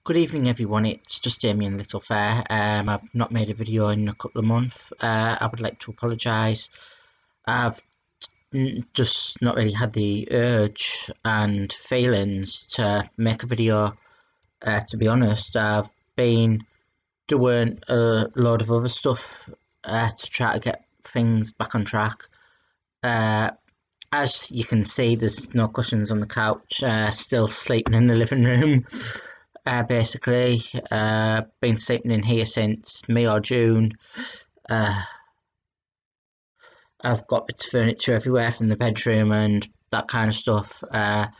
Good evening, everyone. It's just Damien Littlefair. I've not made a video in a couple of months. I would like to apologise. I've just not really had the urge and feelings to make a video. To be honest, I've been doing a load of other stuff to try to get things back on track. As you can see, there's no cushions on the couch. Still sleeping in the living room. Basically, been sleeping in here since May or June. I've got bits of furniture everywhere from the bedroom and that kind of stuff. I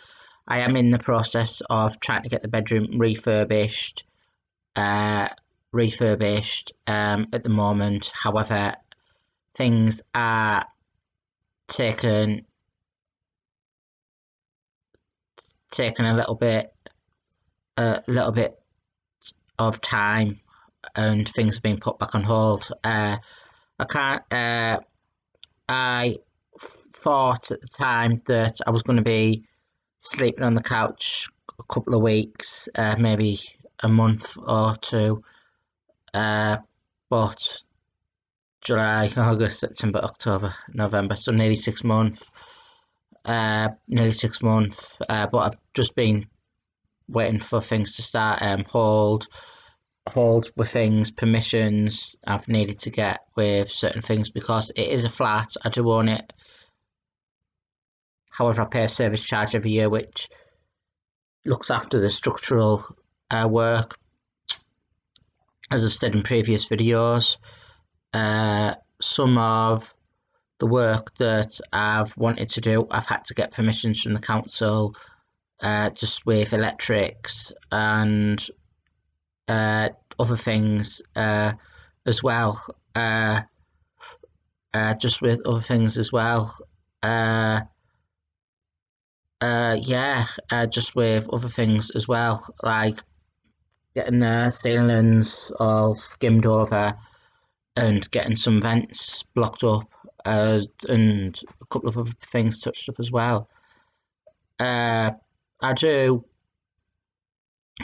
am in the process of trying to get the bedroom refurbished. At the moment. However, things are taking a little bit of time, and things have been put back on hold. I thought at the time that I was going to be sleeping on the couch a couple of weeks, maybe a month or two, but July, August, September, October, November, so nearly 6 months. But I've just been waiting for things to start. Hold with things, permissions I've needed to get with certain things because it is a flat. I do own it. However, I pay a service charge every year which looks after the structural work. As I've said in previous videos, some of the work that I've wanted to do, I've had to get permissions from the council, just with electrics and other things as well. Just with other things as well. Just with other things as well, like getting the ceilings all skimmed over and getting some vents blocked up, and a couple of other things touched up as well. I do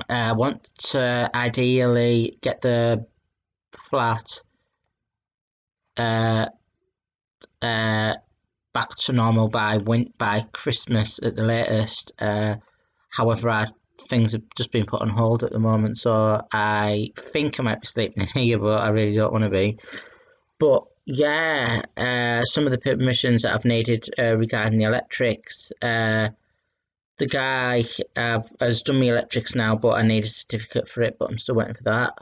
want to ideally get the flat back to normal by Christmas at the latest. However, things have just been put on hold at the moment, so I think I might be sleeping in here, but I really don't want to be. But yeah, some of the permissions that I've needed regarding the electrics. The guy has done my electrics now, but I need a certificate for it, but I'm still waiting for that.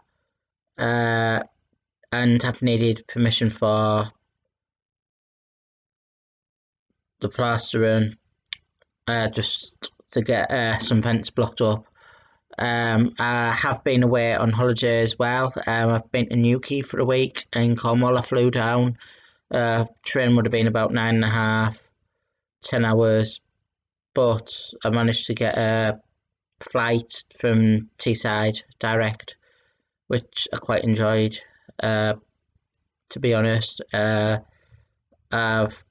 And I've needed permission for the plastering, just to get some vents blocked up. I have been away on holiday as well. I've been to Newquay for a week in Cornwall. I flew down. Train would have been about 9.5, 10 hours, but I managed to get a flight from Teesside direct, which I quite enjoyed. To be honest, I've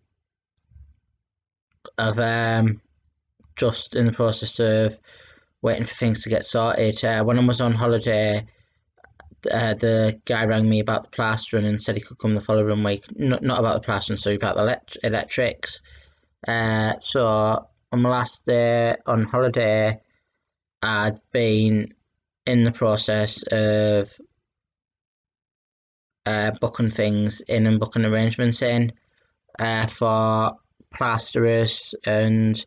just in the process of waiting for things to get sorted. When I was on holiday, the guy rang me about the plastering and said he could come the following week. Not about the plastering, sorry, about the electrics. So on my last day on holiday, I'd been in the process of booking things in and booking arrangements in for plasterers, and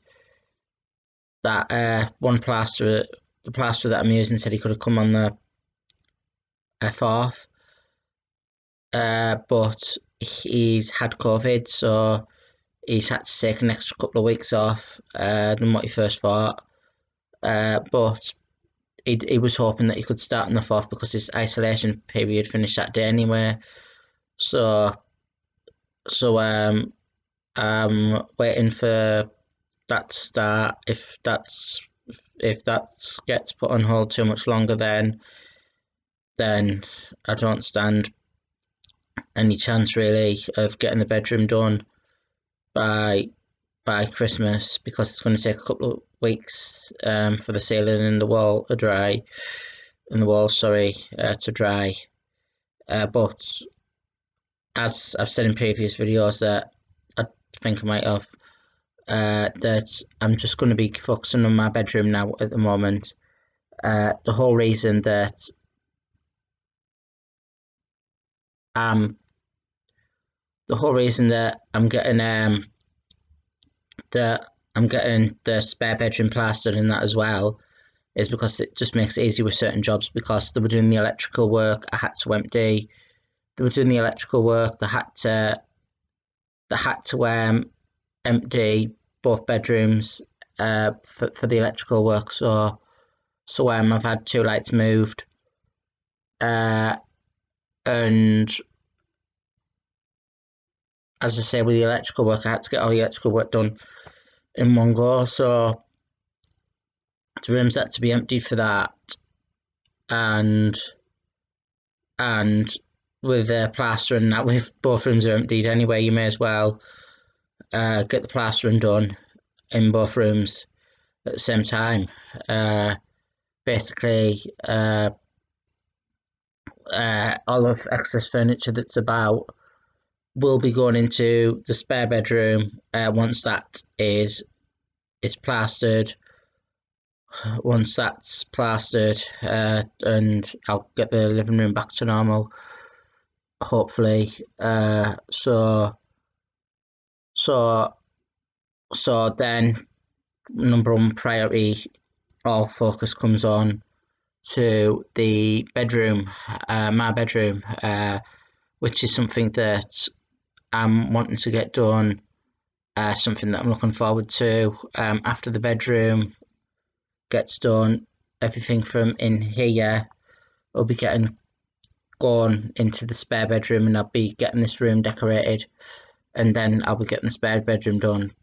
that one plasterer, the plasterer that I'm using, said he could have come on the 4th, but he's had COVID, so he's had to take an extra couple of weeks off than what he first thought. But he was hoping that he could start on the 4th because his isolation period finished that day anyway. So I'm waiting for that to start. If that gets put on hold too much longer, then I don't stand any chance really of getting the bedroom done by Christmas, because it's going to take a couple of weeks for the ceiling and the wall to dry. walls, sorry, to dry. But as I've said in previous videos that I think I might have, that I'm just going to be focusing on my bedroom now at the moment. The whole reason that I'm getting the spare bedroom plastered and that as well is because it just makes it easy with certain jobs, because they were doing the electrical work, I had to empty. They were doing the electrical work, they had to empty both bedrooms for the electrical work. So I've had 2 lights moved, and as I say, with the electrical work, I had to get all the electrical work done in one go. So the rooms had to be emptied for that, and with plastering that, with both rooms are emptied anyway, you may as well get the plastering done in both rooms at the same time. Basically, all of excess furniture that's about will be going into the spare bedroom once that is plastered. Once that's plastered, and I'll get the living room back to normal, hopefully. So then number 1 priority, all focus comes on to the bedroom, my bedroom, which is something that I'm wanting to get done, something that I'm looking forward to. After the bedroom gets done, everything from in here will be getting going into the spare bedroom, and I'll be getting this room decorated, and then I'll be getting the spare bedroom done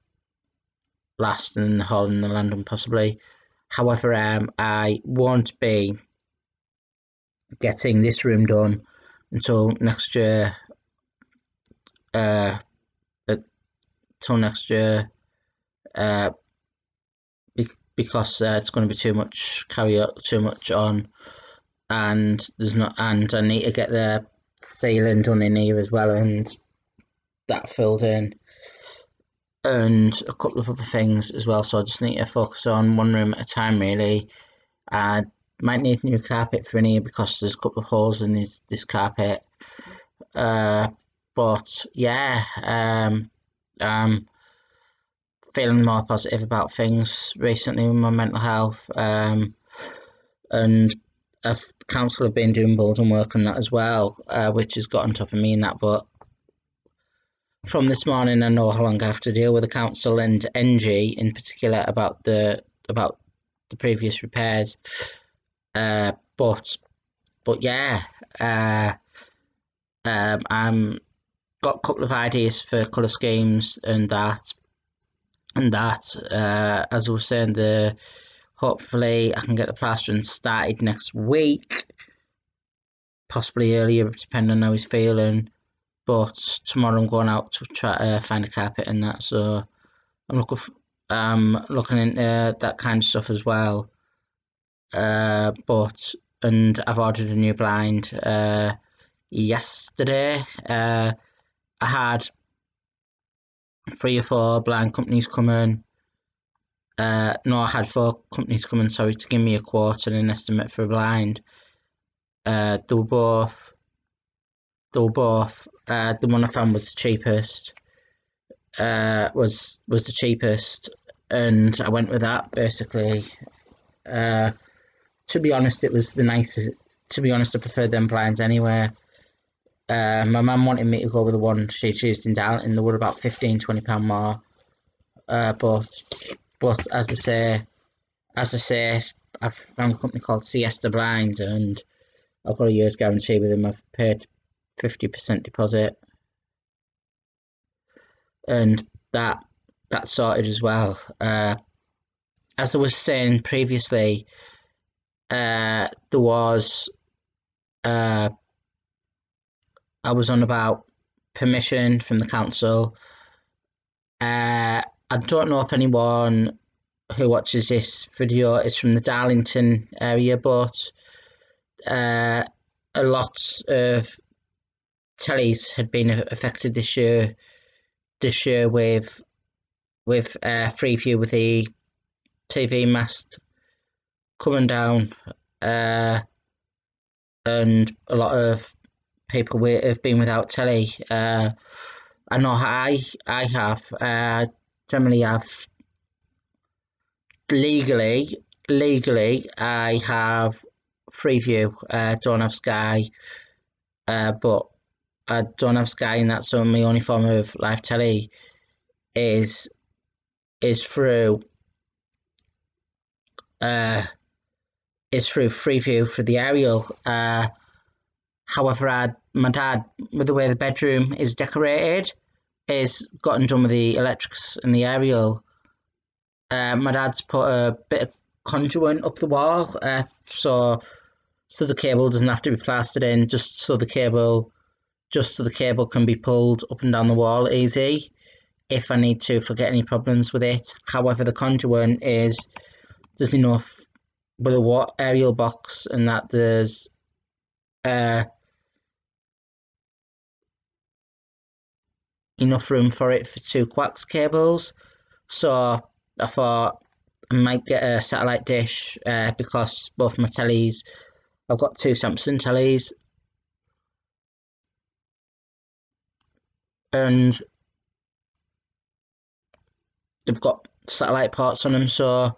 last, and the hall and the landing possibly. However, I won't be getting this room done until next year. Because it's going to be too much on, and I need to get the ceiling done in here as well, and that filled in, and a couple of other things as well. So I just need to focus on one room at a time, really. I might need new carpet for in here because there's a couple of holes in this carpet. But yeah, I'm feeling more positive about things recently with my mental health, and council have been doing building work on that as well, which has got on top of me in that. But from this morning, I know how long I have to deal with the council and NG in particular about the previous repairs. But yeah, I'm got a couple of ideas for colour schemes and that. As I was saying, hopefully I can get the plastering started next week, possibly earlier depending on how he's feeling. But tomorrow I'm going out to try to find a carpet and that, so I'm looking into that kind of stuff as well. And I've ordered a new blind yesterday. I had 3 or 4 blind companies come in. No, I had 4 companies come in, sorry, to give me a quote and an estimate for a blind. They were both. The one I found was the cheapest. Was the cheapest, and I went with that basically. To be honest, it was the nicest. To be honest, I preferred them blinds anyway. My mum wanted me to go with the one she used in Darlington. They were about £15–20 more. But as I say, I've found a company called Siesta Blinds, and I've got a year's guarantee with them. I've paid 50% deposit, and that's sorted as well. As I was saying previously, there was I was on about permission from the council. I don't know if anyone who watches this video is from the Darlington area, but a lot of tellies had been affected this year. This year with Freeview, with the TV mast coming down, and a lot of people have been without telly. I know I have generally have legally I have Freeview. Don't have Sky, but I don't have Sky, and that's my only form of live telly is through Freeview for the aerial. However, my dad, with the way the bedroom is decorated, is gotten done with the electrics and the aerial. My dad's put a bit of conduit up the wall, so the cable doesn't have to be plastered in, just so the cable can be pulled up and down the wall easy if I need to, if I get any problems with it. However, the conduit there's enough with a aerial box, and that there's enough room for it for 2 coax cables. So I thought I might get a satellite dish, because both my tellies, I've got 2 Samsung tellies, and they've got satellite ports on them, so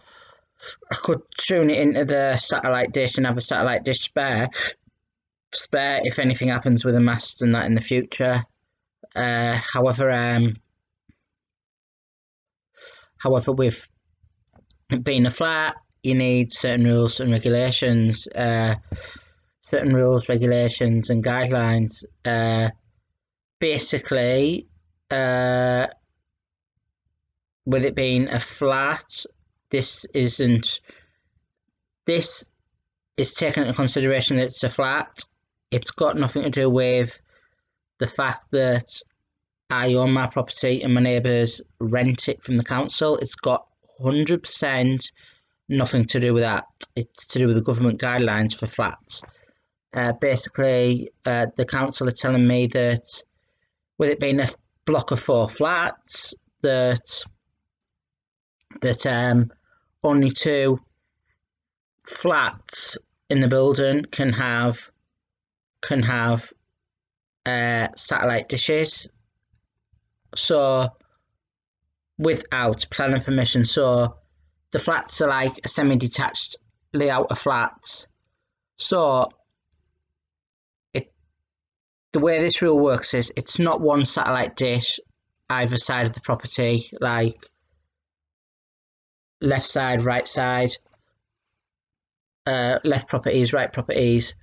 I could tune it into the satellite dish and have a satellite dish spare if anything happens with the mast and that in the future. However, with being a flat, you need certain rules and regulations, and guidelines. Basically, with it being a flat, this is taken into consideration that it's a flat. It's got nothing to do with the fact that I own my property and my neighbours rent it from the council. It's got 100% nothing to do with that. It's to do with the government guidelines for flats. Basically, the council are telling me that with it being a block of 4 flats, that only 2 flats in the building can have satellite dishes, so without planning permission. So the flats are like a semi-detached layout of flats. So the way this rule works is it's not one satellite dish either side of the property, like left side, right side, left properties, right properties.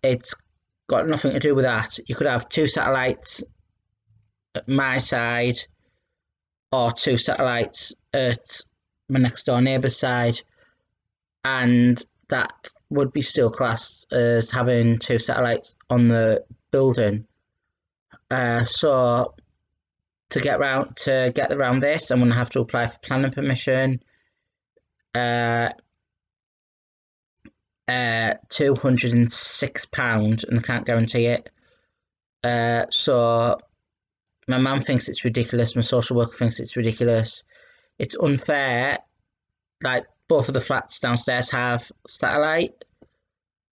It's got nothing to do with that. You could have 2 satellites at my side or 2 satellites at my next door neighbour's side, and that would be still classed as having 2 satellites on the building. So to get around this, I'm going to have to apply for planning permission. £206, and I can't guarantee it. So my mum thinks it's ridiculous. My social worker thinks it's ridiculous. It's unfair. Like, both of the flats downstairs have satellite,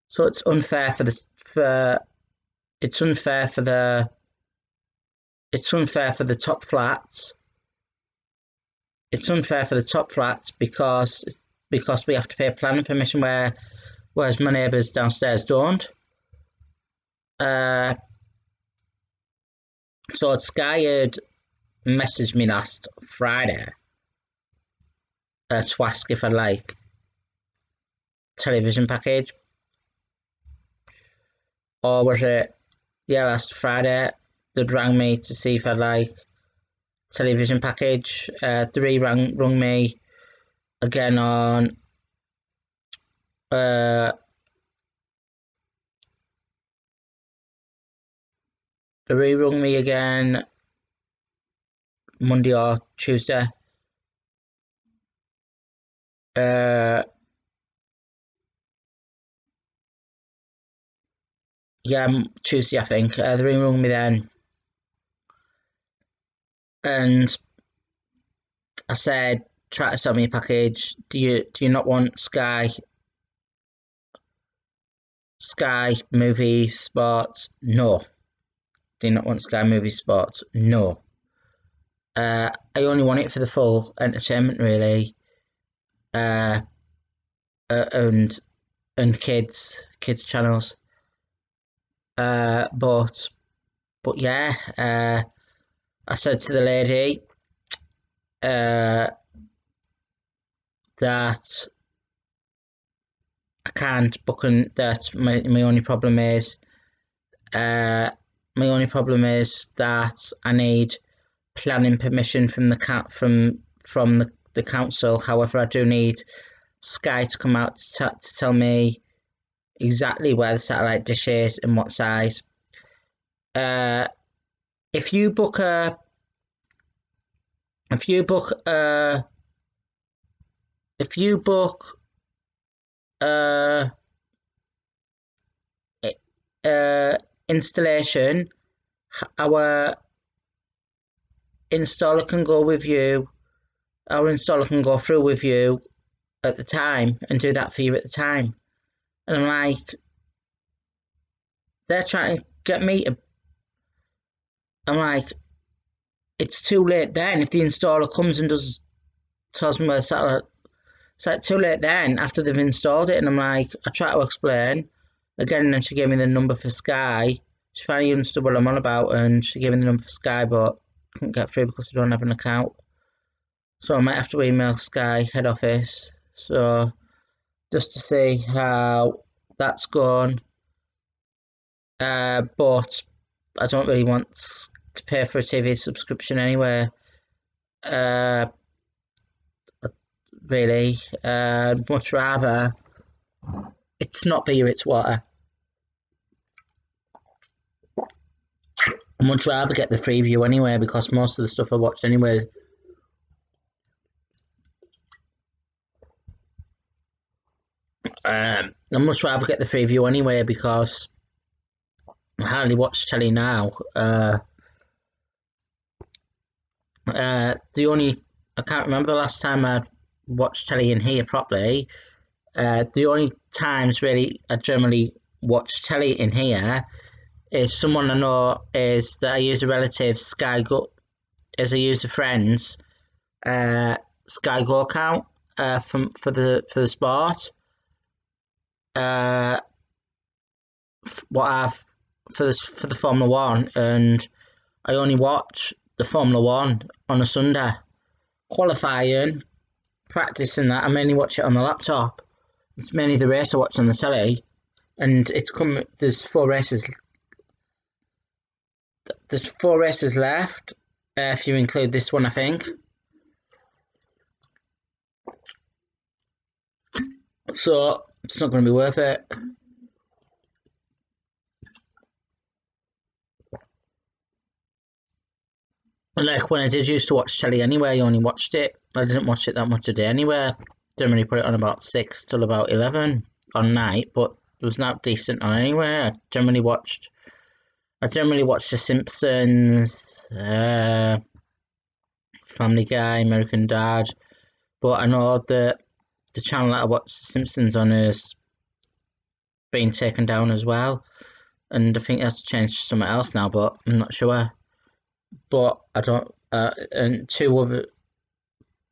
so it's unfair for the top flats. It's unfair for the top flats because we have to pay planning permission, whereas my neighbours downstairs don't. So Sky had messaged me last Friday to ask if I'd like television package, or was it last Friday they'd rang me to see if I'd like television package. They rung me again on they rung me again Monday or Tuesday. yeah, Tuesday I think. They rung me then, and I said, try to sell me a package. Do you not want Sky Movies Sports? No. Do you not want Sky Movies Sports? No. I only want it for the full entertainment, really, and kids channels. But yeah, I said to the lady that I can't book, and that my only problem is that I need planning permission from the council. However, I do need Sky to come out to tell me exactly where the satellite dish is and what size. If you book a installation, our installer can go with you. Our installer can go through with you at the time and do that for you at the time. And I'm like, they're trying to get me to. I'm like, it's too late then. If the installer comes and tells me where the satellite, it's like too late then after they've installed it. And I'm like, I try to explain again, and then she gave me the number for Sky. She finally understood what I'm on about, and she gave me the number for Sky, but couldn't get through because I don't have an account. So I might have to email Sky head office. So just to see how that's gone. But I don't really want to pay for a TV subscription anyway. Really, much rather it's not beer, it's water. I'd much rather get the Freeview anyway, because most of the stuff I watch anyway. I'd much rather get the Freeview anyway, because I hardly watch telly now. I can't remember the last time I watched telly in here properly. The only times really I generally watch telly in here is someone I know is that I use a relative Sky Go, as I use a friend's Sky Go account for the sport. What I've for the Formula One, and I only watch the Formula One on a Sunday. Qualifying, practicing that, I mainly watch it on the laptop. It's mainly the race I watch on the telly, and there's 4 races. There's 4 races left, if you include this one, I think. So it's not going to be worth it. And like when I did used to watch telly anyway, I only watched it. I didn't watch it that much a day anyway. Generally put it on about 6 till about 11 on night, but it was not decent on anyway. I generally watched The Simpsons, Family Guy, American Dad, but I know that the channel that I watch The Simpsons on is being taken down as well, and I think that's changed to something else now, but I'm not sure. But I don't, and 2 other,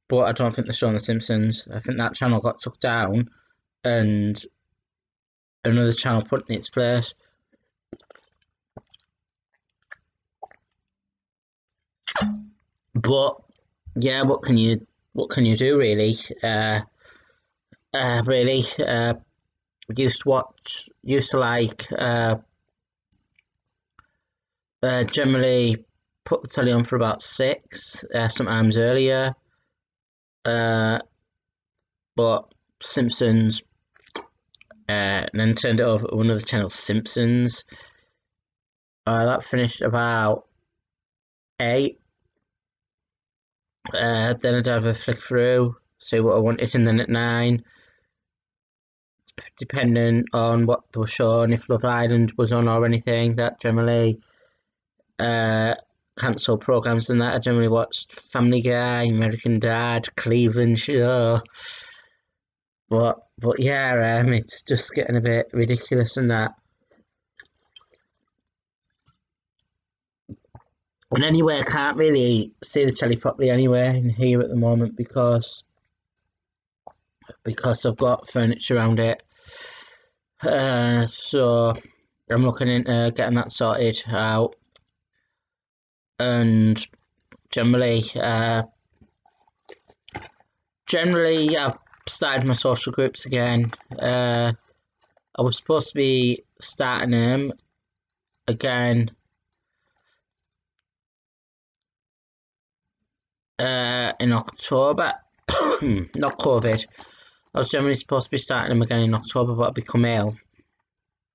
but I don't think they're showing The Simpsons. I think that channel got took down, and another channel put in its place. But yeah, what can you do really? Really, used to like generally put the telly on for about 6, sometimes earlier. But Simpsons, and then turned it over to one of the channels, Simpsons. That finished about 8. Then I'd have a flick through, see what I wanted, and then at 9, depending on what they were showing, if Love Island was on or anything. That generally cancel programs and that. I generally watched Family Guy, American Dad, Cleveland Show. But yeah, it's just getting a bit ridiculous and that. And anyway, I can't really see the telly properly anywhere in here at the moment because I've got furniture around it. So I'm looking into getting that sorted out. And generally, I've started my social groups again. I was supposed to be starting them again in October. Not COVID. I was generally supposed to be starting them again in October, but I become ill.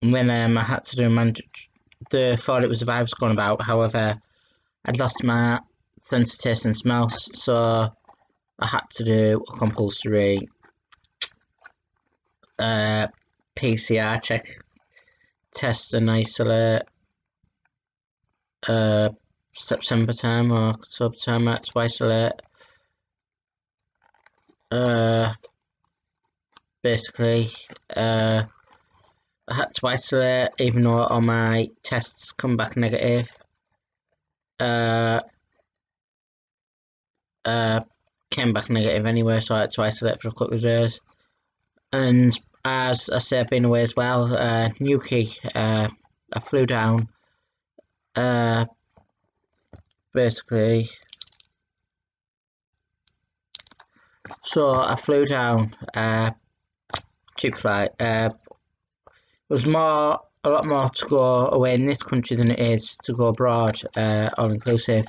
And then I had to do the thought it was the vibes going about. However, I'd lost my sense of taste and smell, so I had to do a compulsory PCR check, test and isolate September time or October time. I had to isolate. Basically, I had to isolate even though all my tests come back negative. Came back negative anyway, so I had to isolate for a couple of days. And as I say, I've been away as well. Newquay, I flew down. Basically, so I flew down. Cheap flight. It was a lot more to go away in this country than it is to go abroad, all inclusive.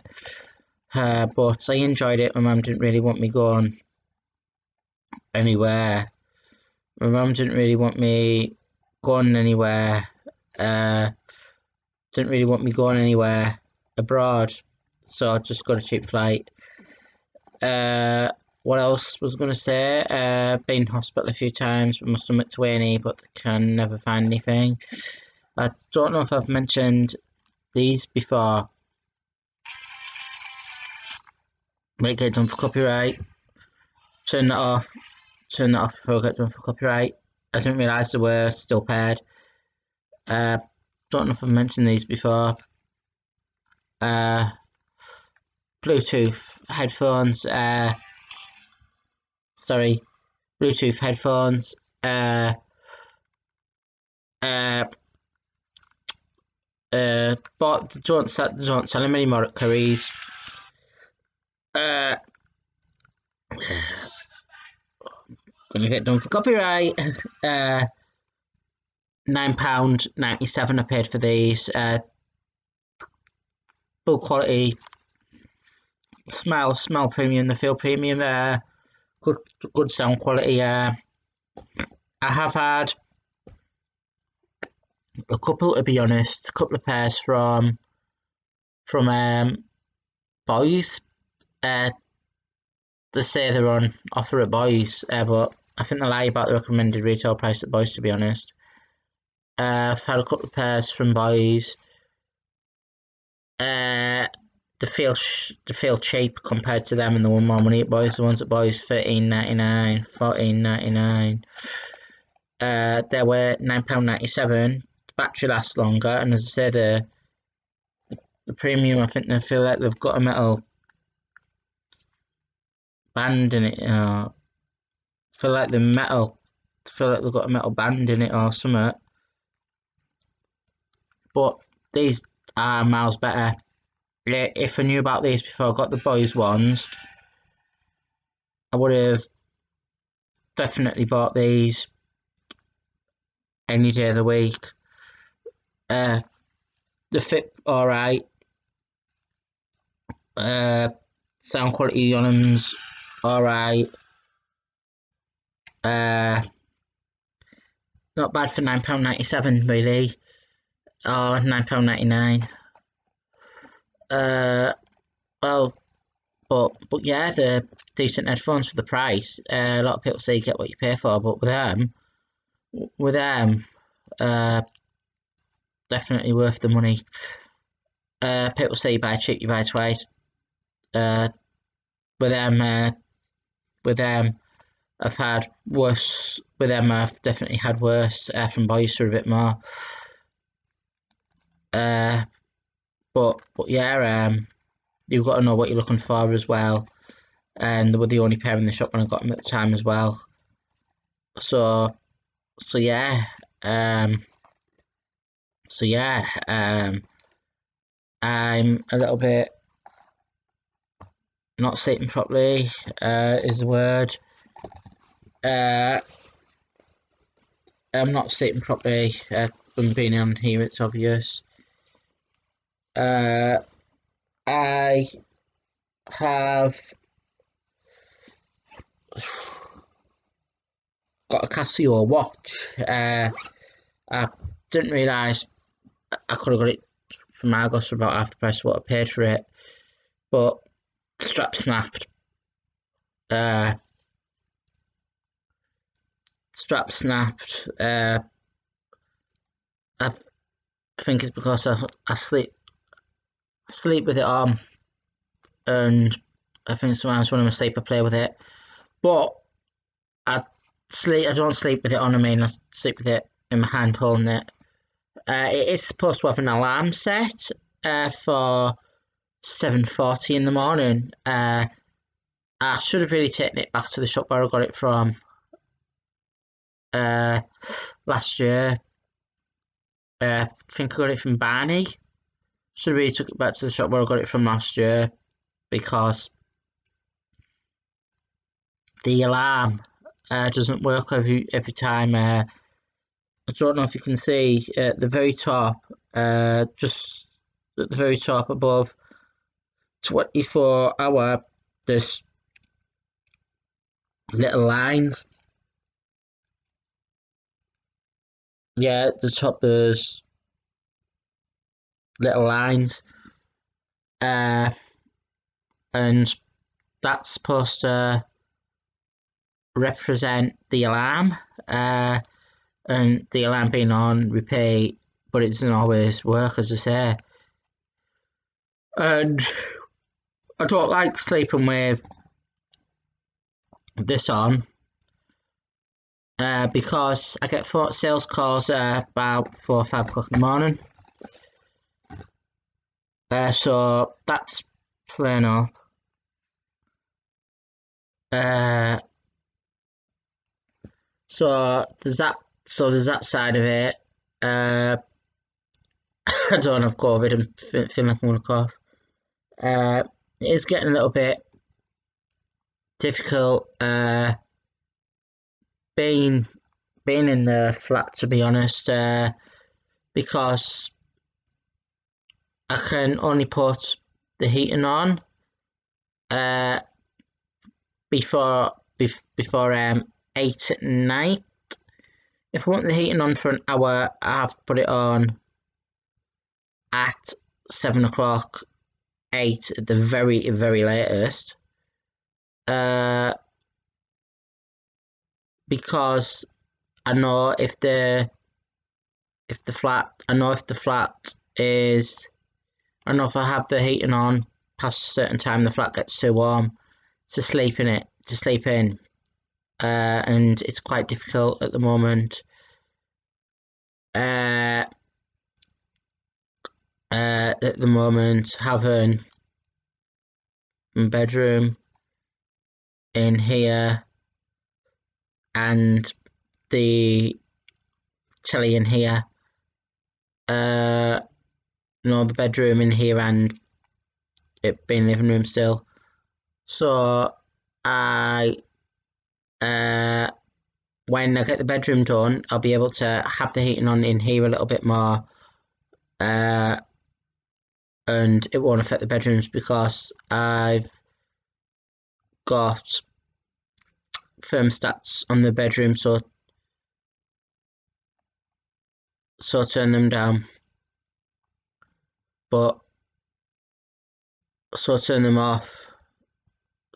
But I enjoyed it. My mum didn't really want me going anywhere. My mum didn't really want me going anywhere. Didn't really want me going anywhere abroad. So I just got a cheap flight. What else was I going to say? Been in hospital a few times with my stomach to A&E, but they can never find anything. I don't know if I've mentioned these before. Might get done for copyright. Turn that off. Turn that off before I get done for copyright. I didn't realise they were still paired. Don't know if I've mentioned these before. Bluetooth headphones. Bluetooth headphones. But they don't sell them anymore at Curry's. Gonna get done for copyright. £9.97 I paid for these. Full quality. Smell premium. They feel premium. Good sound quality. I have had a couple, to be honest, a couple of pairs from Boys. They say they're on offer at Boys, but I think they lie about the recommended retail price at Boys, to be honest. I've had a couple of pairs from Boys. They feel cheap compared to them, and the one more money at Boys. The ones at Boys £13.99, £14.99. They were £9.97. The battery lasts longer, and as I say, the premium, I think they feel like they've got a metal band in it. Feel like they've got a metal band in it or something. But these are miles better. If I knew about these before I got the Boys ones, I would have definitely bought these any day of the week. They fit alright. Sound quality on them's alright. Not bad for £9.97 really, or £9.99. Well, but yeah, they're decent headphones for the price. A lot of people say you get what you pay for, but with them, with them, definitely worth the money. People say you buy cheap, you buy twice. With them, I've had worse. With them, I've definitely had worse. From boys for a bit more. But yeah, you've got to know what you're looking for as well. And they were the only pair in the shop when I got them at the time as well. So yeah, I'm a little bit not sleeping properly. Is the word. I'm not sleeping properly. From being on here, it's obvious. I have got a Casio watch. I didn't realise I could have got it from Argos for about half the price of what I paid for it, but the strap snapped. Strap snapped. I think it's because I sleep with it on, and I think sometimes when I'm asleep I play with it. But I don't sleep with it on. I sleep with it in my hand holding it. It is supposed to have an alarm set for 7:40 in the morning. I should have really taken it back to the shop where I got it from last year. I think I got it from Barney. Should have really took it back to the shop where I got it from last year, because the alarm doesn't work every time. I don't know if you can see at the very top, just at the very top above 24-hour, there's little lines. Yeah, at the top there's little lines, and that's supposed to represent the alarm, and the alarm being on repeat, but it doesn't always work, as I say. And I don't like sleeping with this on, because I get sales calls about 4 or 5 o'clock in the morning. So that's playing up. So there's that side of it. I don't have COVID and feel like I'm gonna cough. It is getting a little bit difficult being in the flat, to be honest, because I can only put the heating on before 8 at night. If I want the heating on for an hour, I have to put it on at 7 o'clock, 8 at the very, very latest. Because I know if the flat is, I know if I have the heating on past a certain time, the flat gets too warm to sleep in, and it's quite difficult at the moment. At the moment, having my bedroom in here and the telly in here, the bedroom in here and it being living room still. So when I get the bedroom done, I'll be able to have the heating on in here a little bit more, and it won't affect the bedrooms because I've got thermostats on the bedroom, so turn them down, but turn them off,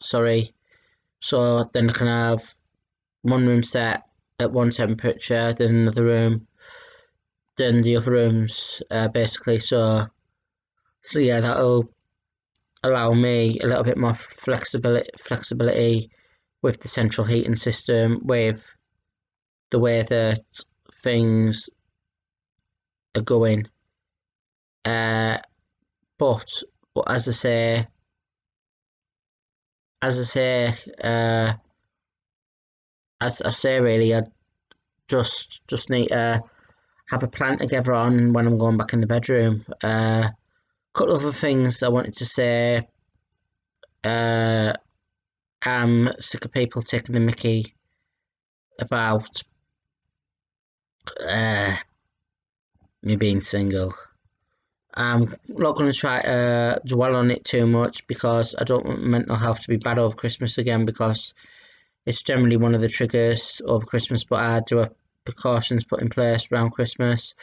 sorry, so then I can have one room set at one temperature than another room, than the other rooms, basically. So yeah, that'll allow me a little bit more flexibility with the central heating system, with the way that things are going. But as I say, really, I just need to have a plan together on when I'm going back in the bedroom. Couple of other things I wanted to say. I'm sick of people taking the mickey about me being single. I'm not going to try to dwell on it too much because I don't want mental health to be bad over Christmas again, because it's generally one of the triggers over Christmas, but I do have precautions put in place around Christmas.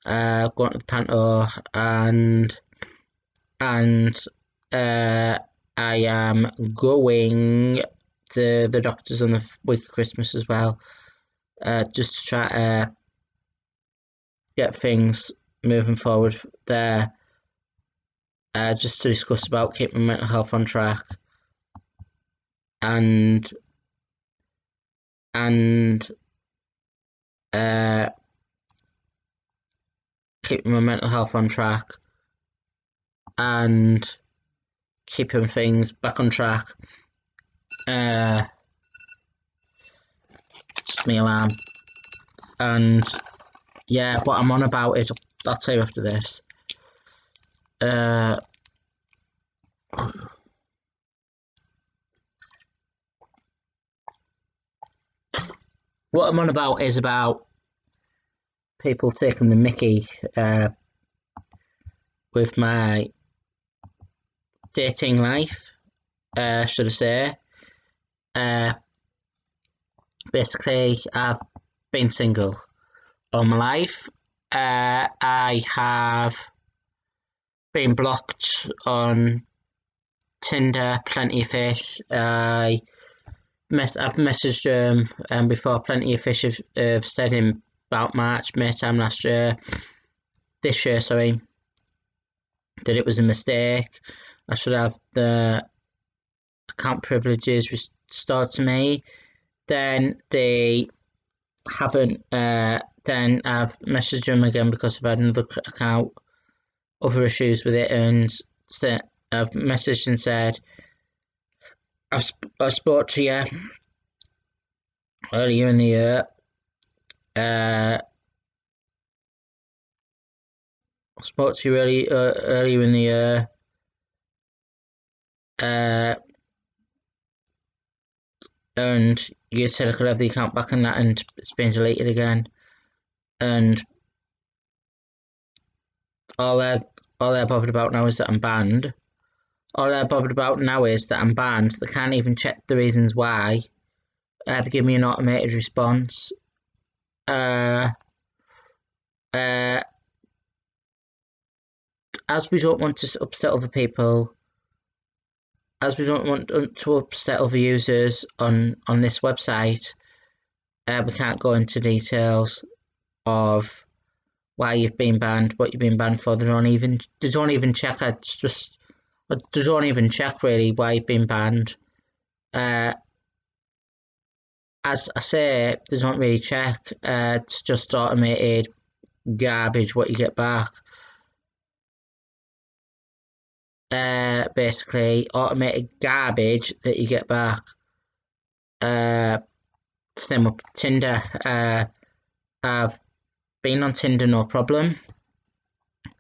Going to the panto, and I am going to the doctors on the week of Christmas as well, just to try to get things moving forward there, just to discuss about keeping mental health on track, and keeping my mental health on track and keeping things back on track. Just my alarm. And yeah, what I'm on about is, I'll tell you after this. What I'm on about is about people taking the mickey with my dating life, should I say. Basically, I've been single all my life. I have been blocked on Tinder, Plenty of Fish. I've messaged them before. Plenty of Fish have said in about March, May time this year, sorry, that it was a mistake. I should have the account privileges restored to me. Then they haven't. Then I've messaged them again because I've had another account, other issues with it, and I've messaged and said, I spoke to you earlier in the year. I spoke to you earlier in the year. And you said I could have the account back on that, and it's been deleted again. And all they're bothered about now is that I'm banned. All they're bothered about now is that I'm banned. They can't even check the reasons why. They give me an automated response. As we don't want to upset other people, as we don't want to upset other users on this website, we can't go into details of why you've been banned, what you've been banned for. They don't even check. They don't even check really why you've been banned. As I say, they don't really check. It's just automated garbage what you get back. Basically automated garbage that you get back. Same with Tinder. I've been on Tinder no problem,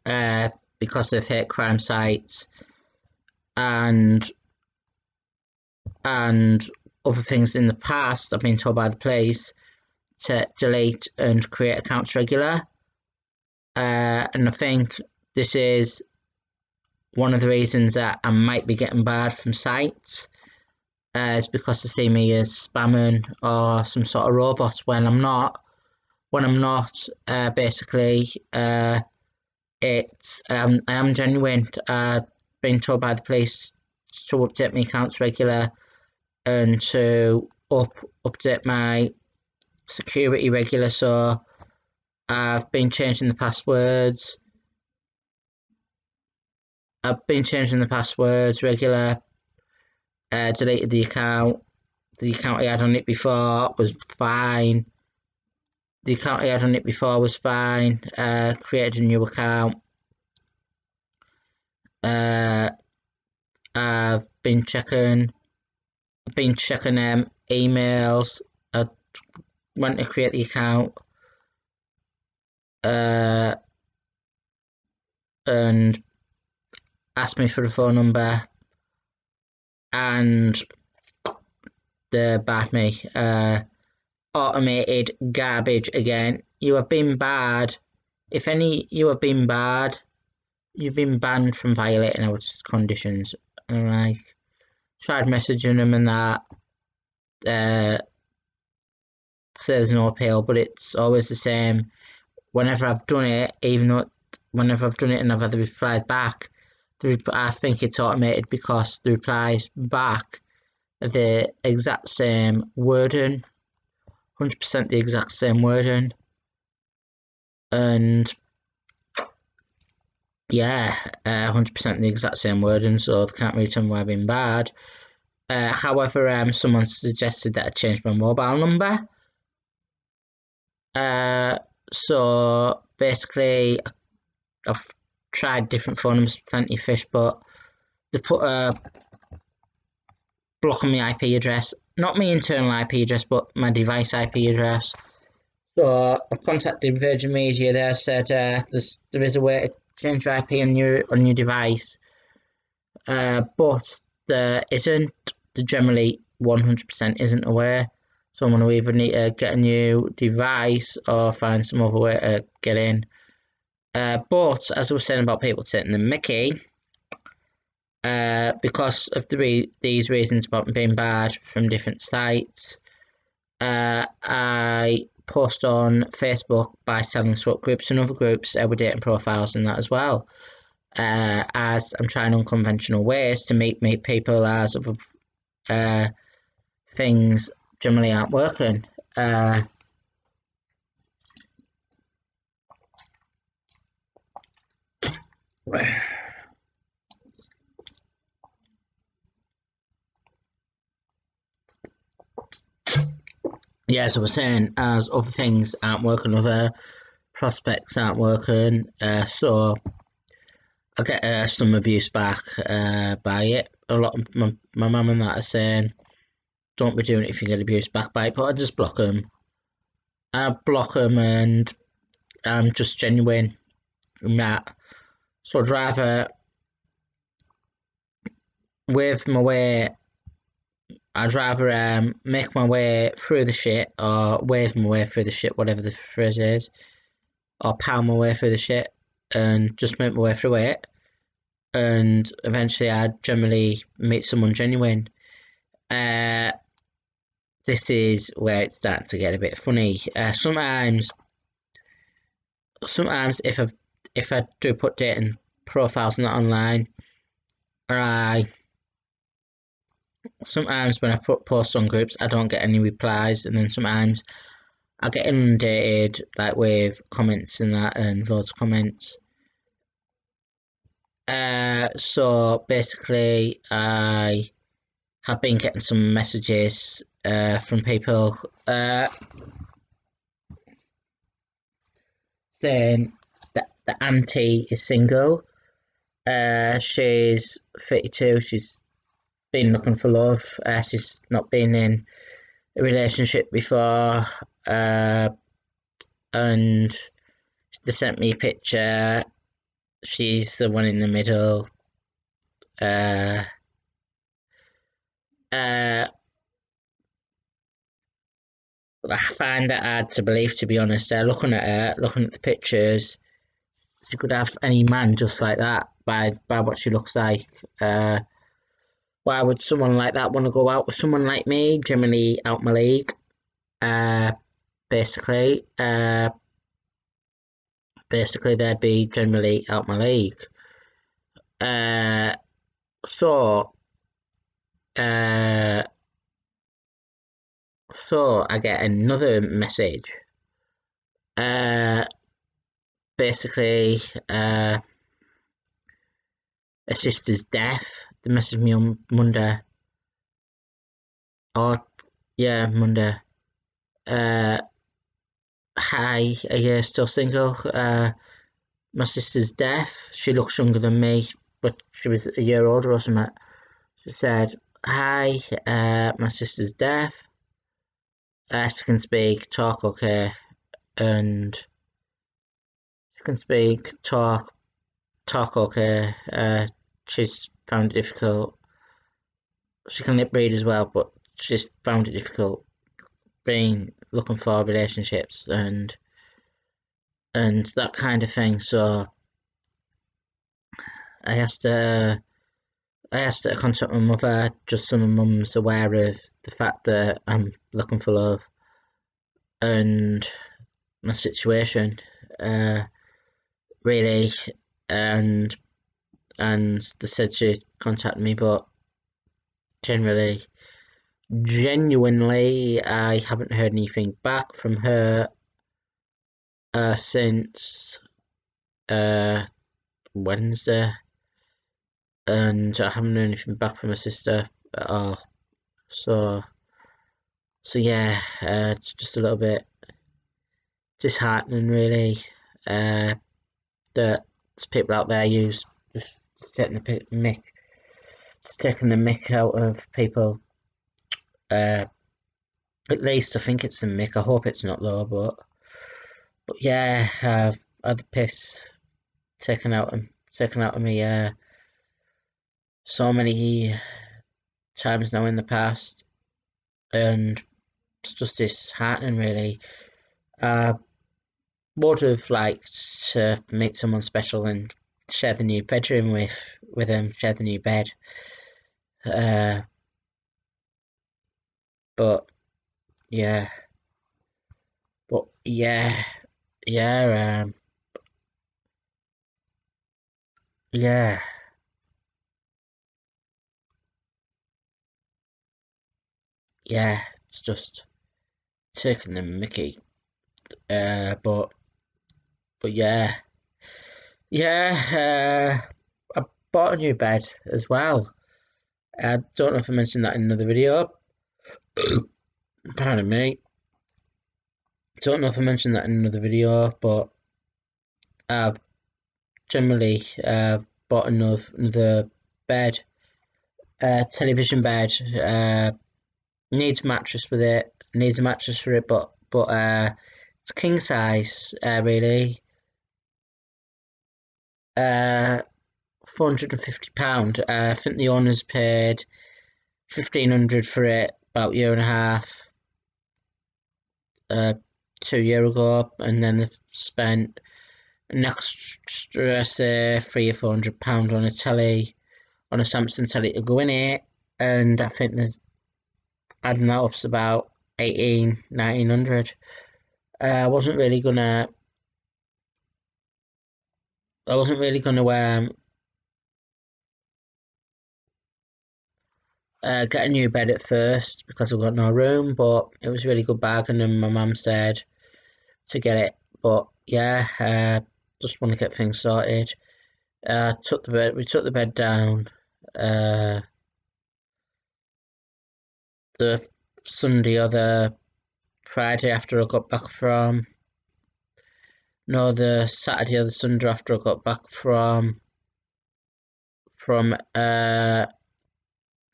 because of hate crime sites and other things in the past. I've been told by the police to delete and create accounts regular, and I think this is one of the reasons that I might be getting barred from sites, is because they see me as spamming or some sort of robot when I'm not. Basically, it's I am genuine. I've been told by the police to update my accounts regular and to update my security regular, so I've been changing the passwords. Regular. Deleted the account. The account I had on it before was fine. Created a new account. I've been checking emails. I went to create the account. And asked me for the phone number, and they barred me. Automated garbage again. You have been barred. If any, you have been barred. You've been banned from violating our conditions. And like, tried messaging them and that. Say there's no appeal, but it's always the same. Whenever I've done it, whenever I've done it and I've had the replies back, I think it's automated because the replies back are the exact same wording, 100% the exact same wording, and yeah, 100% the exact same wording, so they can't really tell me why I've been bad. However, someone suggested that I change my mobile number. So basically, I've tried different phone numbers, plenty of fish, but they put a block on my IP address, not my internal IP address, but my device IP address. So I've contacted Virgin Media. They said there is a way to change your IP on your device, but there isn't. There generally 100% isn't a way. So I'm going to either need to get a new device or find some other way to get in. But as I was saying about people taking the mickey, because of these reasons about being bad from different sites, I post on Facebook by selling swap groups and other groups with dating profiles and that as well. As I'm trying unconventional ways to meet people as other things generally aren't working. Yeah, as I was saying, as other things aren't working, other prospects aren't working, so I get some abuse back by it. A lot of my mum and that are saying, don't be doing it if you get abused back by it, but I just block them. I block them and I'm just genuine in that. So I'd rather make my way through the shit, or wave my way through the shit, whatever the phrase is, or power my way through the shit, and just make my way through it. And eventually I'd generally meet someone genuine. This is where it's starting to get a bit funny. Sometimes if I do put dating profiles not online, sometimes when I put posts on groups, I don't get any replies, and then sometimes I get inundated like with comments and that, and loads of comments. So basically, I have been getting some messages from people saying that the auntie is single. She's 32. She's been looking for love. She's not been in a relationship before, and they sent me a picture. She's the one in the middle. I find that hard to believe, to be honest. Looking at the pictures, she could have any man just like that by what she looks like. Why would someone like that want to go out with someone like me? Generally out my league. Basically, they'd be generally out my league. So So I get another message. Basically, her sister's death. They messaged me on Monday. Oh, yeah, Monday. Uh, Hi, are you still single? My sister's deaf. She looks younger than me, but she was a year older or something. She said, "Hi, my sister's deaf. She can speak, talk okay, and she can speak, talk okay. She's found it difficult. She can lip read as well, but she's found it difficult being looking for relationships and that kind of thing. So I asked her I asked her to contact my mother just so my mum's aware of the fact that I'm looking for love and my situation, uh, really, and they said she'd contact me, but generally, genuinely, I haven't heard anything back from her since uh, Wednesday, and I haven't heard anything back from my sister at all. So, yeah, it's just a little bit disheartening, really, uh, that there's people out there who's just taking the mick, just taking the mick out of people. Uh, at least I think it's the mick. I hope it's not though, but yeah, I've had the piss taken out of me so many times now in the past, and it's just disheartening, really. I would have liked to meet someone special and share the new bedroom with them, share the new bed. Uh, but yeah, but yeah, yeah, yeah, yeah. It's just taking the Mickey. But yeah, yeah. I bought a new bed as well. I don't know if I mentioned that in another video. Pardon me. Don't know if I mentioned that in another video, but I've generally bought another bed, television bed. Needs a mattress with it. Needs a mattress for it, but it's king size. Really. Uh, £450. I think the owners paid 1,500 for it about a year and a half, uh, 2 years ago, and then they've spent an extra, say, £300 or £400 on a telly, on a Samsung telly to go in it, and I think there's adding that up's about 1,900. I wasn't really gonna, I wasn't really gonna get a new bed at first because I've got no room, but it was a really good bargain, and my mum said to get it. But yeah, just want to get things sorted. We took the bed down uh, the Sunday or the Friday after I got back from. No, the Saturday or the Sunday after I got back from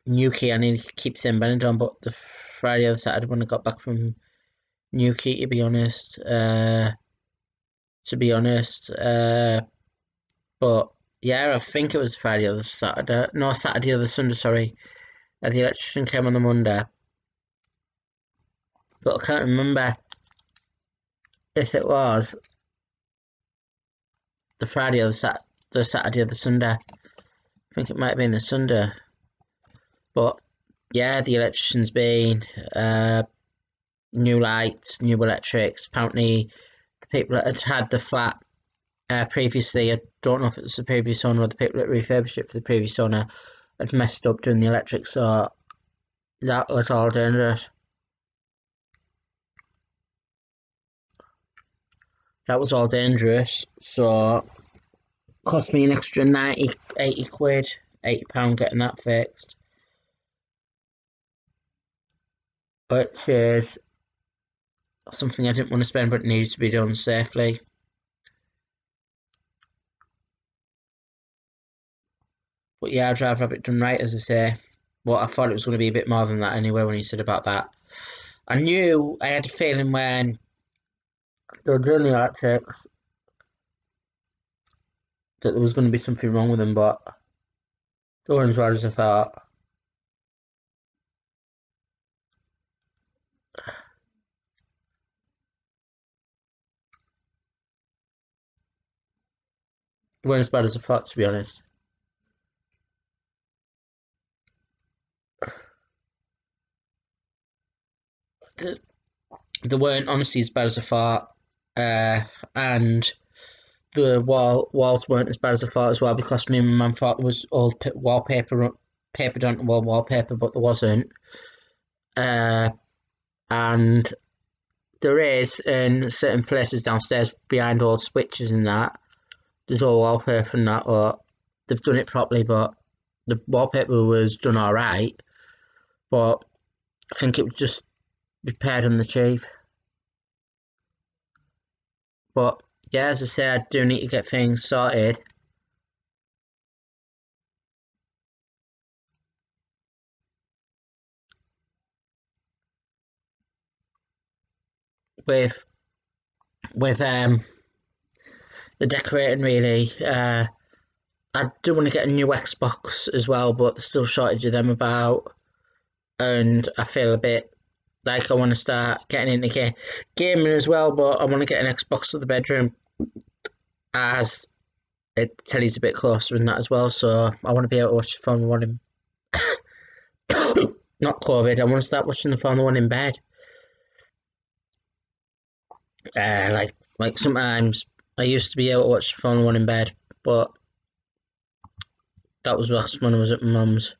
Newquay. I need to keep saying Benidorm, but the Friday or the Saturday when I got back from Newquay, to be honest. But yeah, I think it was Friday or the Saturday. No, Saturday or the Sunday. Sorry, the electrician came on the Monday, but I can't remember if it was the Friday or the Saturday or the Sunday. I think it might have been the Sunday. But yeah, the electrician's been new lights, new electrics. Apparently, the people that had the flat previously, I don't know if it was the previous owner or the people that refurbished it for the previous owner, had messed up doing the electrics, so that was all dangerous. that was all dangerous. So cost me an extra 80 quid, £80 getting that fixed, which is something I didn't want to spend, but it needs to be done safely. But yeah, I'd rather have it done right, as I say. Well, I thought it was going to be a bit more than that anyway when he said about that. I had a feeling when they were doing the electrics that there was going to be something wrong with them, but they weren't as bad as I thought. They weren't as bad as I thought, to be honest. They weren't honestly as bad as I thought, and the walls weren't as bad as I thought as well, because me and my mum thought there was old wallpaper papered onto wall wallpaper, but there wasn't. And there is in certain places downstairs behind old switches and that. There's all wallpaper and that, or they've done it properly, but the wallpaper was done all right. But I think it would just be paid on the cheap. But yeah, as I say, I do need to get things sorted. With the decorating really. I do want to get a new Xbox as well, but there's still a shortage of them about, and I feel a bit like I want to start getting into gaming as well, but I want to get an Xbox for the bedroom, as it telly's a bit closer and that as well, so I want to be able to watch the Formula 1 in not COVID, I want to start watching the Formula 1 in bed. Like sometimes I used to be able to watch the Formula 1 in bed, but that was last when I was at my mum's.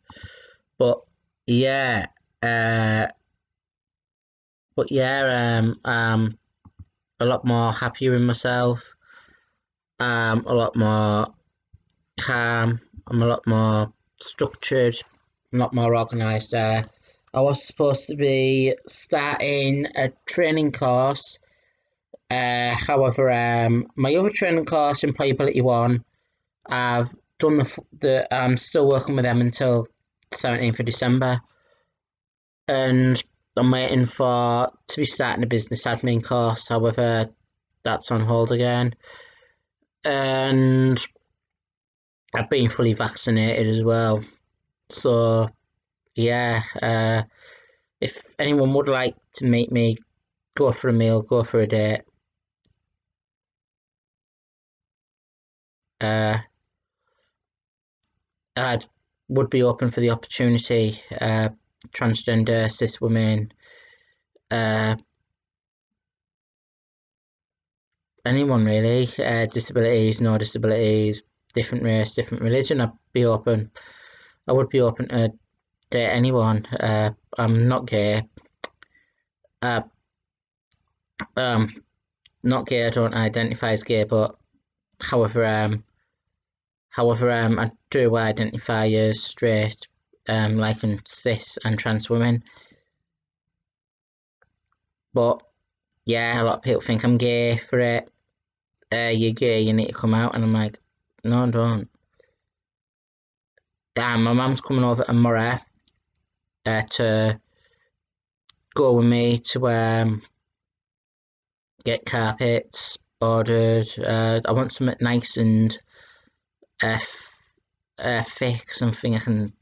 But yeah, I'm a lot more happier in myself. A lot more calm. I'm a lot more structured. I'm a lot more organised. I was supposed to be starting a training course. However, my other training course, Employability 1, I've done I'm still working with them until 17th of December. And I'm waiting to be starting a business admin course. However, that's on hold again. And I've been fully vaccinated as well. So yeah, if anyone would like to meet me, go for a meal, go for a date. I would be open for the opportunity. Transgender, cis women, anyone really. Disabilities, no disabilities, different race, different religion. I would be open to date anyone. I'm not gay. Not gay. I don't identify as gay, but however, I do identify as straight, like in cis and trans women. But yeah, a lot of people think I'm gay for it. You're gay, you need to come out, and I'm like, no, I don't. My mum's coming over tomorrow to go with me to get carpets ordered. I want something nice and thick, something I can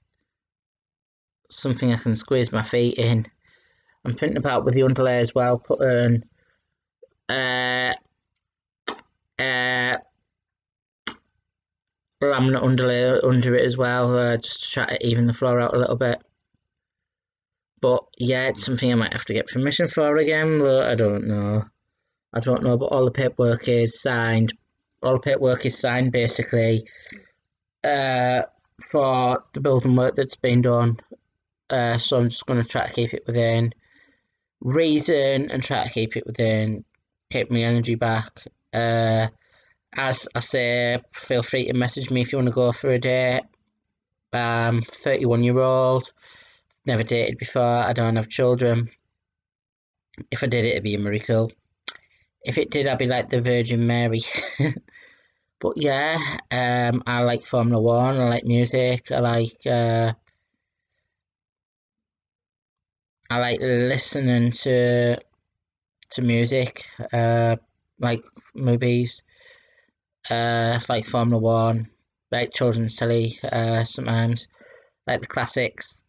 squeeze my feet in. I'm thinking about with the underlay as well, putting laminate underlay under it as well, just to try to even the floor out a little bit. But yeah, it's something I might have to get permission for again, but I don't know. But all the paperwork is signed. All the paperwork is signed basically for the building work that's been done. So I'm just going to try to keep it within reason and try to keep my energy back. As I say, feel free to message me if you want to go for a date. 31-year-old, never dated before, I don't have children. If I did, it'd be a miracle. If it did, I'd be like the Virgin Mary. But yeah, I like Formula One, I like music, I like listening to music, like movies, like Formula One, like children's telly, sometimes, like the classics,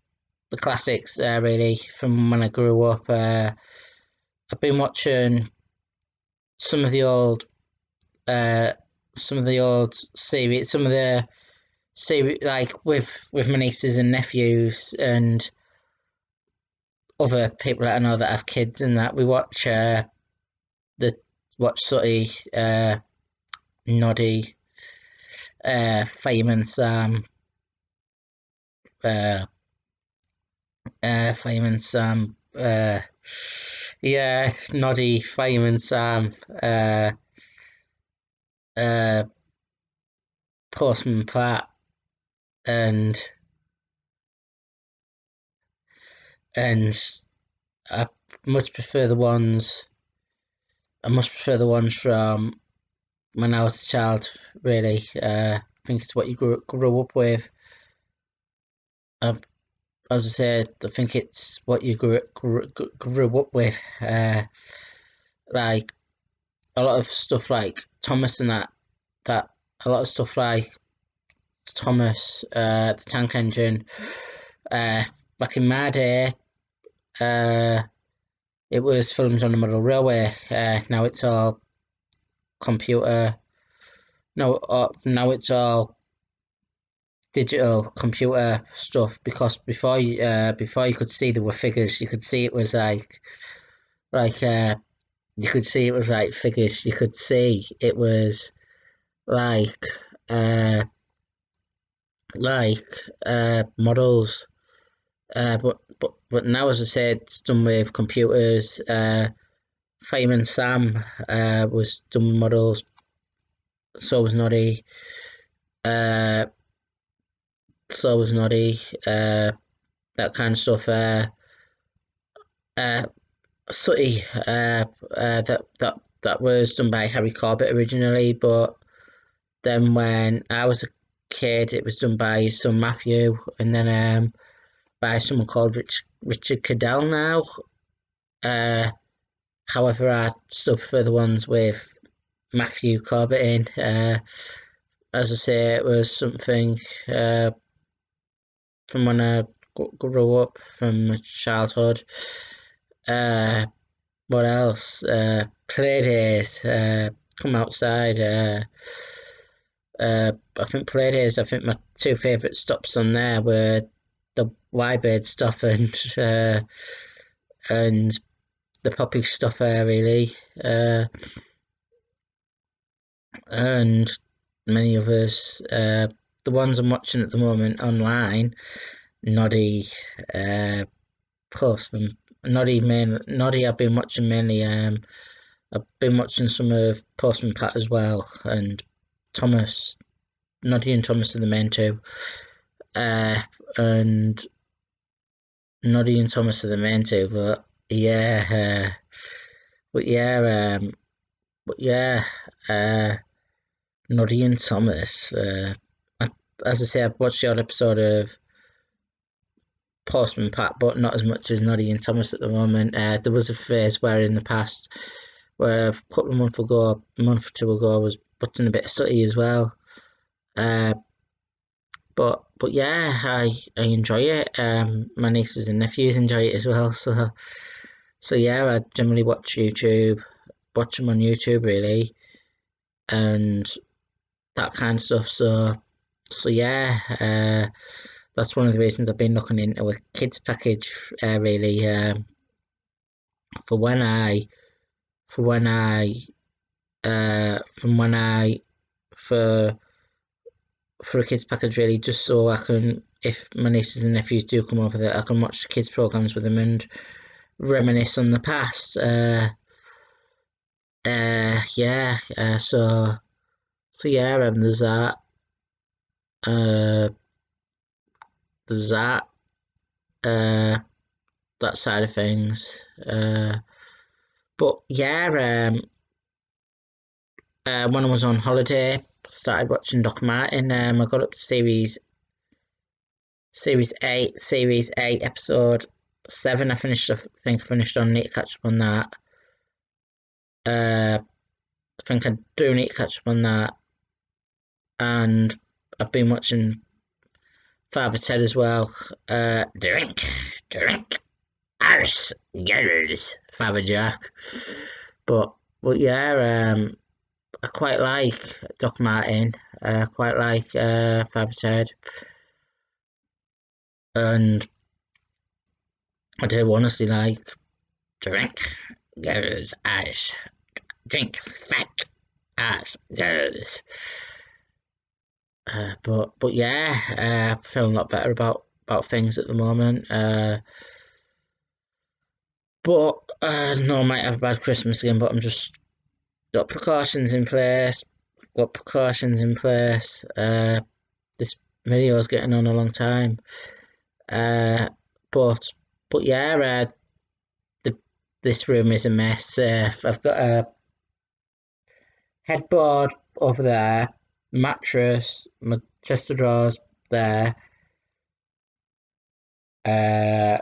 really, from when I grew up. I've been watching some of the old, uh, some of the series, like with my nieces and nephews and other people that I know that have kids and that we watch the watch Sooty, Noddy, Fame and Sam, uh, Fame and Sam, yeah, Noddy, Fame and Sam, uh, Postman Pat, and and I much prefer the ones. I much prefer the ones from when I was a child. Really, I think it's what you grew up with. I've, as I said, I think it's what you grew up with. Like a lot of stuff like Thomas and that a lot of stuff like Thomas, the Tank Engine. Uh, Back in my day, uh, it was films on the model railway. Now it's all computer. No, now it's all digital computer stuff because before you could see there were figures. You could see it was like you could see it was like figures. You could see it was like uh like models. But now, as I said, it's done with computers. Fame and Sam was done with models. So was Noddy. Uh, so was Noddy. That kind of stuff. Uh, Sooty. That was done by Harry Corbett originally, but then when I was a kid, it was done by his son Matthew, and then by someone called Richard Cadell now. However, I still prefer the ones with Matthew Corbett in. As I say, it was something from when I grew up, from my childhood. Uh, what else? Play days. Come outside. I think play days. I think my two favourite stops on there were the Y-Bird stop and the Poppy stop really, and many others. The ones I'm watching at the moment online, Noddy, Postman, Noddy. I've been watching mainly. I've been watching some of Postman Pat as well, and Thomas. Noddy and Thomas are the main two. And Noddy and Thomas are the main two, yeah, but yeah, but yeah, Noddy and Thomas. As I say, I've watched the odd episode of Postman Pat, but not as much as Noddy and Thomas at the moment. There was a phase where in the past, where a couple of months ago, a month or two ago, I was watching a bit of Sooty as well. But yeah, I enjoy it. My nieces and nephews enjoy it as well. So yeah, I generally watch them on YouTube really, and that kind of stuff. So yeah, that's one of the reasons I've been looking into a kids package really, for when I for when I from when I for a kids package really, just so I can, if my nieces and nephews do come over there, I can watch the kids programs with them and reminisce on the past. yeah, so yeah, there's that. Uh, there's uh, that side of things. But yeah, when I was on holiday, started watching Doc Martin. I got up to series eight, episode 7. I think I finished on. Need to catch up on that. I think I do need to catch up on that. And I've been watching Father Ted as well. Drink, arse, girls, Father Jack. But yeah, I quite like Doc Martin. I quite like Father Ted, and I do honestly like drink girls ass, drink fat ass girls. But yeah, feeling a lot better about things at the moment. But no, I might have a bad Christmas again. But I'm just got precautions in place. Got precautions in place. This video is getting on a long time. But yeah, this room is a mess. I've got a headboard over there, mattress, my chest of drawers there, uh,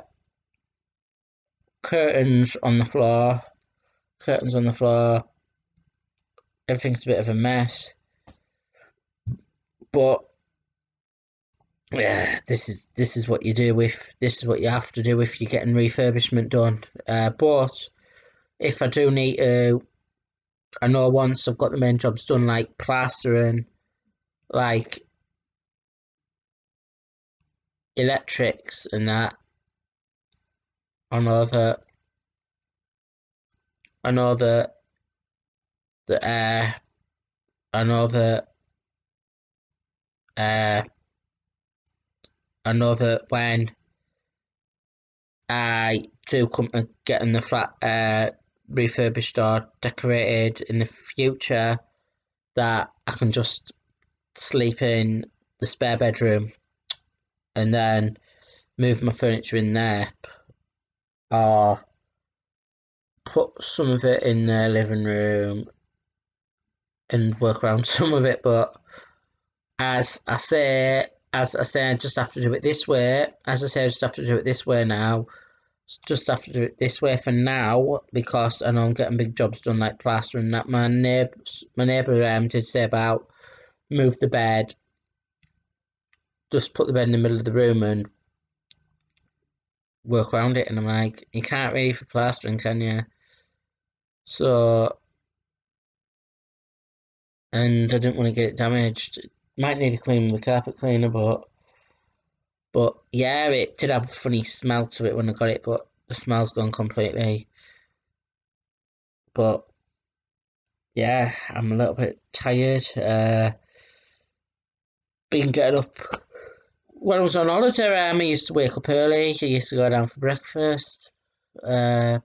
curtains on the floor, Everything's a bit of a mess. But yeah, this is what you do with this is what you have to do if you're getting refurbishment done. But if I do need to, I know once I've got the main jobs done, like plastering, like electrics and that, I know that I know that that I know that uh I know that when I do come to getting the flat refurbished or decorated in the future, that I can just sleep in the spare bedroom and then move my furniture in there, or put some of it in the living room and work around some of it. But as I say, I just have to do it this way. As I say, I just have to do it this way now. Just have to do it this way for now because I know I'm getting big jobs done like plastering. That my neighbour did say about move the bed, just put the bed in the middle of the room and work around it. And I'm like, you can't really for plastering, can you? So, and I didn't want to get it damaged. Might need to clean with the carpet cleaner, but yeah, it did have a funny smell to it when I got it, but the smell's gone completely. But yeah, I'm a little bit tired. Been getting up when I was on holiday. I used to wake up early. I used to go down for breakfast. Uh,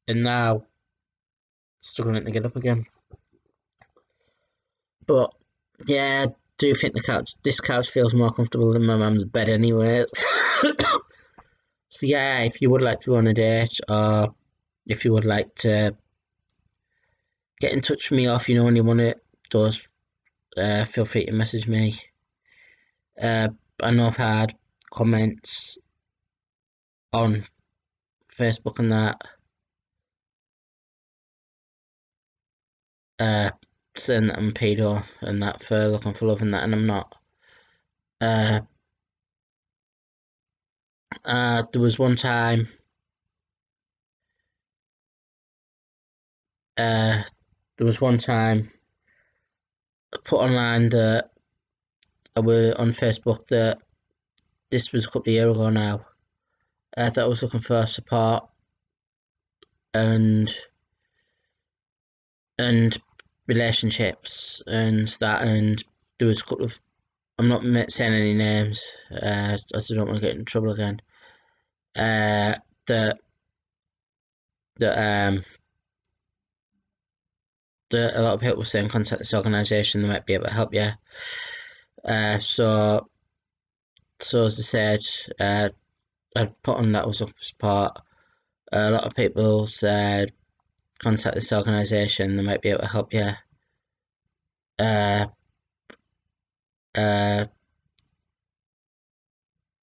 and now struggling to get up again. But yeah, I do think this couch feels more comfortable than my mum's bed anyway. So yeah, if you would like to go on a date, or if you would like to get in touch with me, or if you know anyone that does, feel free to message me. I know I've had comments on Facebook and that, saying that I'm pedo and that for looking for love and that, and I'm not. Uh, there was one time, uh, I put online that I were on Facebook that this was a couple of years ago now. That I was looking for support and and relationships and that, and there was a couple of, I'm not saying any names, as I don't want to get in trouble again. That that a lot of people were saying contact this organisation, they might be able to help you. So as I said, I put on that was up for support. A lot of people said contact this organisation, they might be able to help you.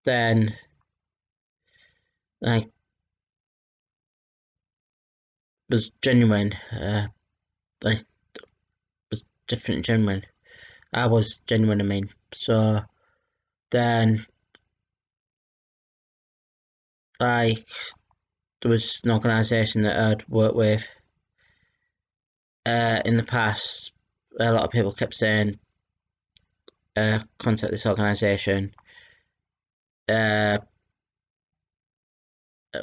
Then I was genuine. I was different, genuine. I was genuine, I mean. So then, like, there was an organisation that I'd worked with in the past. A lot of people kept saying, contact this organisation.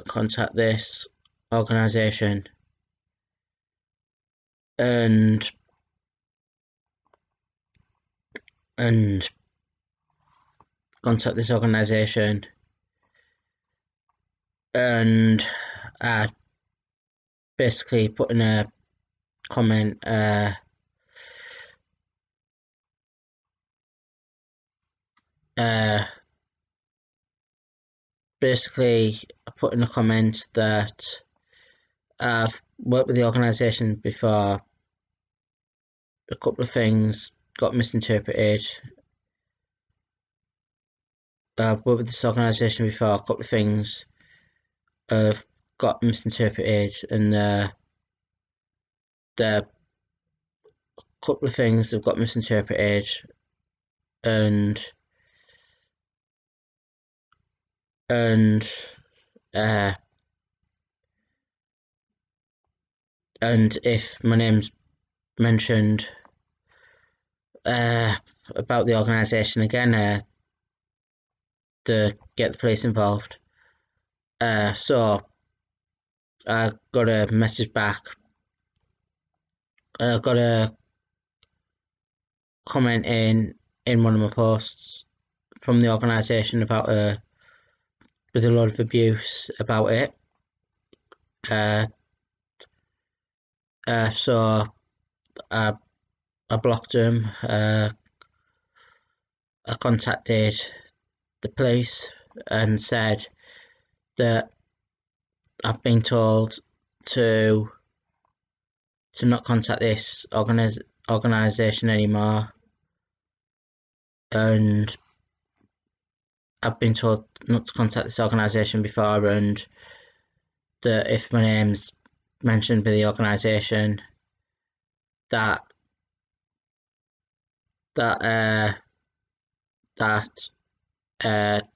Contact this organisation. And contact this organisation, and I basically put in a comment, basically I put in a comment that I've worked with the organisation before, a couple of things got misinterpreted. I've worked with this organisation before, a couple of things have got misinterpreted, and the couple of things have got misinterpreted, and if my name's mentioned about the organisation again, to get the police involved. So I got a message back. I got a comment in one of my posts from the organisation about with a lot of abuse about it. So I blocked him. I contacted the police and said that I've been told to not contact this organisation anymore, and I've been told not to contact this organisation before, and that if my name's mentioned by the organisation, that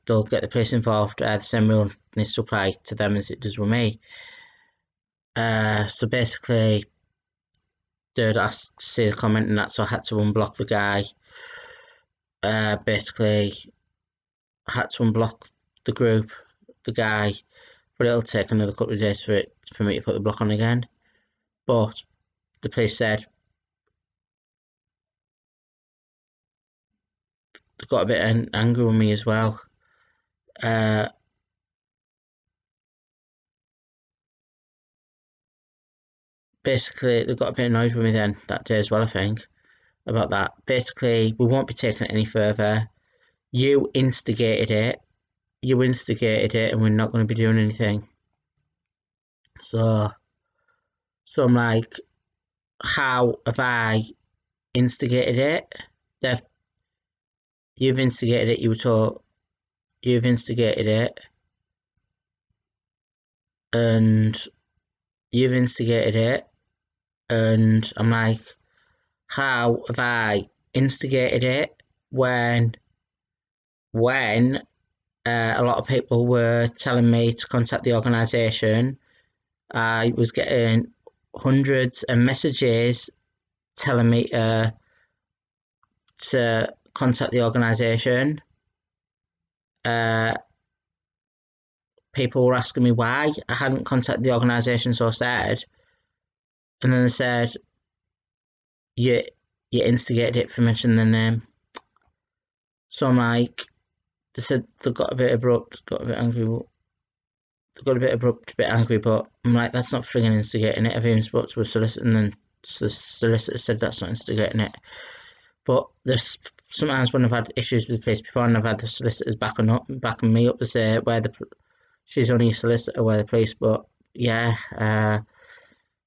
they'll get the police involved. The same rule needs to apply to them as it does with me. So basically, they'd asked to see the comment and that, so I had to unblock the guy. Basically, I had to unblock the group, the guy, but it'll take another couple of days for me to put the block on again. But the police said they got a bit angry with me as well. Basically, they got a bit annoyed with me then that day as well, I think, about that. Basically, we won't be taking it any further. You instigated it, and we're not going to be doing anything. So I'm like, how have I instigated it? You've instigated it, you were told, you've instigated it, and you've instigated it, and I'm like, how have I instigated it when a lot of people were telling me to contact the organisation? I was getting hundreds of messages telling me to contact the organisation. People were asking me why I hadn't contacted the organisation, so I said, and then they said, you instigated it for mentioning their name. So I'm like, they said they got a bit abrupt, got a bit angry, but I'm like, that's not frigging instigating it. I've even spoke to a solicitor and then the solicitor said that's not instigating it. But there's sometimes when I've had issues with the police before, and I've had the solicitors backing me up to say she's only a solicitor, where the police. But yeah, a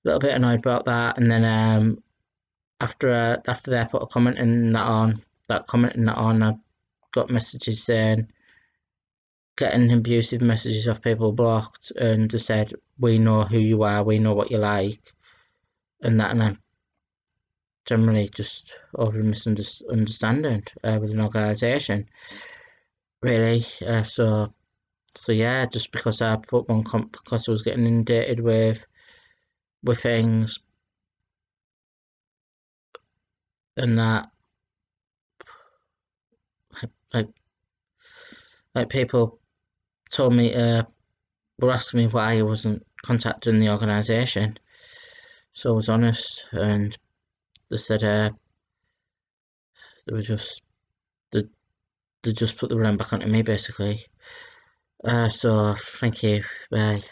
little bit annoyed about that. And then after they put a comment in that on, I got messages saying, getting abusive messages off people blocked, and just said, we know who you are, we know what you like, and I'm generally just over misunderstanding with an organisation, really. So yeah, just because I put one because I was getting inundated with things, and that like people told me were asking me why I wasn't contacting the organisation. So I was honest, and they said they were just they just put the blame back onto me, basically. So thank you. Bye.